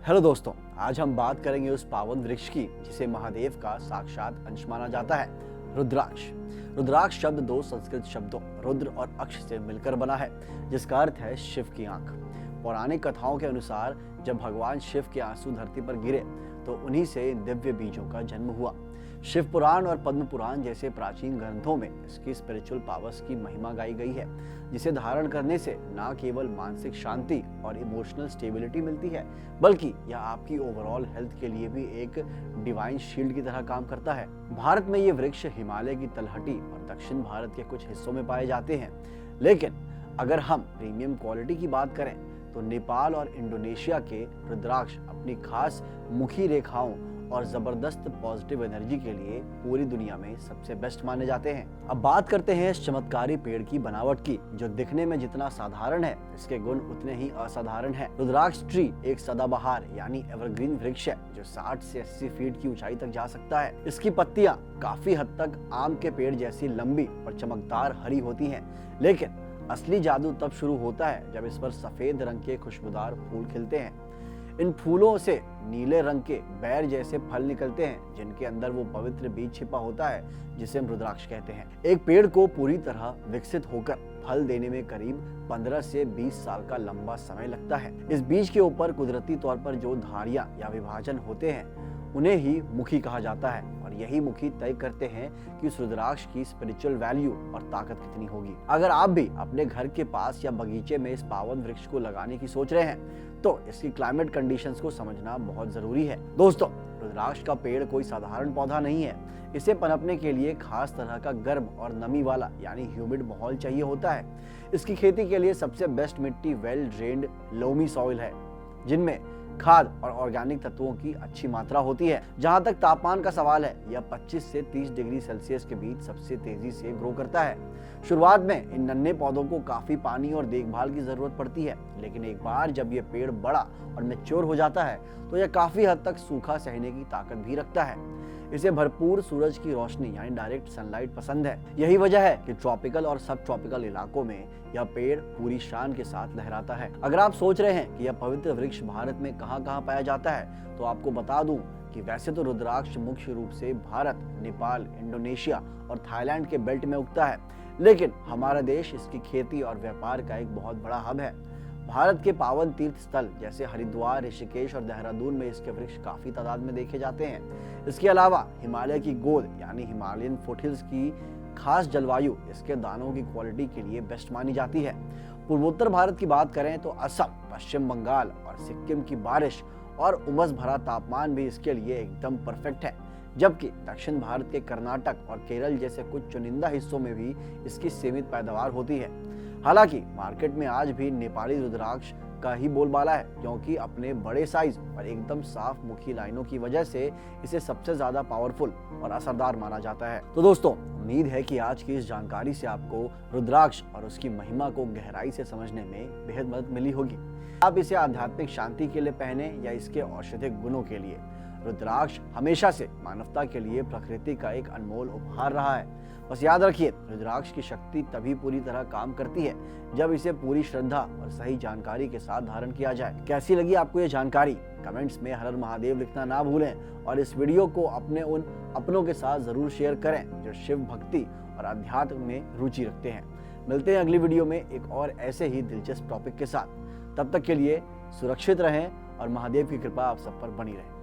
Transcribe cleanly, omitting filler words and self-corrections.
Hello दोस्तों, आज हम बात करेंगे उस पावन वृक्ष की जिसे महादेव का साक्षात अंश माना जाता है, रुद्राक्ष। रुद्राक्ष शब्द दो संस्कृत शब्दों रुद्र और अक्ष से मिलकर बना है, जिसका अर्थ है शिव की आंख। पौराणिक कथाओं के अनुसार जब भगवान शिव के आंसू धरती पर गिरे तो उन्हीं से इन दिव्य बीजों का जन्म हुआ। शिव पुराण और पद्म पुराण जैसे प्राचीन ग्रंथों में इसकी स्पिरिचुअल पावर्स की महिमा गाई गई है, जिसे धारण करने से न केवल मानसिक शांति और इमोशनल स्टेबिलिटी मिलती है, बल्कि यह आपकी ओवरऑल हेल्थ के लिए भी एक डिवाइन शील्ड की तरह काम करता है। भारत में ये वृक्ष हिमालय की तलहटी और दक्षिण भारत के कुछ हिस्सों में पाए जाते हैं, लेकिन अगर हम प्रीमियम क्वालिटी की बात करें तो नेपाल और इंडोनेशिया के रुद्राक्ष अपनी खास मुखी रेखाओं और जबरदस्त पॉजिटिव एनर्जी के लिए पूरी दुनिया में सबसे बेस्ट माने जाते हैं। अब बात करते हैं इस चमत्कारी पेड़ की बनावट की, जो दिखने में जितना साधारण है इसके गुण उतने ही असाधारण हैं। रुद्राक्ष ट्री एक सदाबहार यानी एवरग्रीन वृक्ष है जो 60 से 80 फीट की ऊंचाई तक जा सकता है। इसकी पत्तियां काफी हद तक आम के पेड़ जैसी लंबी और चमकदार हरी होती हैं, लेकिन असली जादू तब शुरू होता है जब इस पर सफेद रंग के खुशबूदार फूल खिलते हैं। इन फूलों से नीले रंग के बैर जैसे फल निकलते हैं, जिनके अंदर वो पवित्र बीज छिपा होता है जिसे हम रुद्राक्ष कहते हैं। एक पेड़ को पूरी तरह विकसित होकर फल देने में करीब 15 से 20 साल का लंबा समय लगता है। इस बीज के ऊपर कुदरती तौर पर जो धारियां या विभाजन होते हैं उन्हें ही मुखी कहा जाता है, और यही मुखी तय करते हैं कि उस रुद्राक्ष की स्पिरिचुअल वैल्यू और ताकत कितनी होगी। अगर आप भी अपने घर के पास या बगीचे में इस पावन वृक्ष को लगाने की सोच रहे हैं तो इसकी क्लाइमेट कंडीशंस को समझना बहुत जरूरी है। दोस्तों, रुद्राक्ष का पेड़ कोई साधारण पौधा नहीं है। इसे पनपने के लिए खास तरह का गर्म और नमी वाला यानी ह्यूमिड माहौल चाहिए होता है। इसकी खेती के लिए सबसे बेस्ट मिट्टी वेल ड्रेन्ड लोमी सॉइल है, जिनमें खाद और ऑर्गेनिक तत्वों की अच्छी मात्रा होती है। जहां तक तापमान का सवाल है, यह 25 से 30 डिग्री सेल्सियस के बीच सबसे तेजी से ग्रो करता है। शुरुआत में इन नन्हे पौधों को काफी पानी और देखभाल की जरूरत पड़ती है, लेकिन एक बार जब यह पेड़ बड़ा और मैच्योर हो जाता है तो यह काफी हद तक सूखा सहने की ताकत भी रखता है। इसे भरपूर सूरज की रोशनी यानी डायरेक्ट सनलाइट पसंद है। यही वजह है कि ट्रॉपिकल और सब ट्रॉपिकल इलाकों में यह पेड़ पूरी शान के साथ लहराता है। अगर आप सोच रहे हैं कि यह पवित्र वृक्ष भारत में कहां-कहां पाया जाता है, तो आपको बता दूं कि वैसे तो रुद्राक्ष मुख्य रूप से भारत, नेपाल, इंडोनेशिया और थाईलैंड के बेल्ट में उगता है, लेकिन हमारा देश इसकी खेती और व्यापार का एक बहुत बड़ा हब है। भारत के पावन तीर्थ स्थल जैसे हरिद्वार, ऋषिकेश और देहरादून में इसके वृक्ष काफी तादाद में देखे जाते हैं। इसके अलावा हिमालय की गोद यानी हिमालयन फुटहिल्स की खास जलवायु इसके दानों की क्वालिटी के लिए बेस्ट मानी जाती है। पूर्वोत्तर भारत की बात करें तो असम, पश्चिम बंगाल और सिक्किम की बारिश और उमस भरा तापमान भी इसके लिए एकदम परफेक्ट है, जबकि दक्षिण भारत के कर्नाटक और केरल जैसे कुछ चुनिंदा हिस्सों में भी इसकी सीमित पैदावार होती है। हालांकि मार्केट में आज भी नेपाली रुद्राक्ष का ही बोलबाला है, क्योंकि अपने बड़े साइज और एकदम साफ मुखी लाइनों की वजह से इसे सबसे ज्यादा पावरफुल और असरदार माना जाता है। तो दोस्तों, उम्मीद है कि आज की इस जानकारी से आपको रुद्राक्ष और उसकी महिमा को गहराई से समझने में बेहद मदद मिली होगी। आप इसे आध्यात्मिक शांति के लिए पहने या इसके औषधिक गुणों के लिए, रुद्राक्ष हमेशा से मानवता के लिए प्रकृति का एक अनमोल उपहार रहा है। बस याद रखिए, रुद्राक्ष की शक्ति तभी पूरी तरह काम करती है जब इसे पूरी श्रद्धा और सही जानकारी के साथ धारण किया जाए। कैसी लगी आपको ये जानकारी? कमेंट्स में हर हर महादेव लिखना ना भूलें, और इस वीडियो को अपने उन अपनों के साथ जरूर शेयर करें जो शिव भक्ति और अध्यात्म में रुचि रखते हैं। मिलते हैं अगली वीडियो में एक और ऐसे ही दिलचस्प टॉपिक के साथ। तब तक के लिए सुरक्षित रहें और महादेव की कृपा आप सब पर बनी रहे।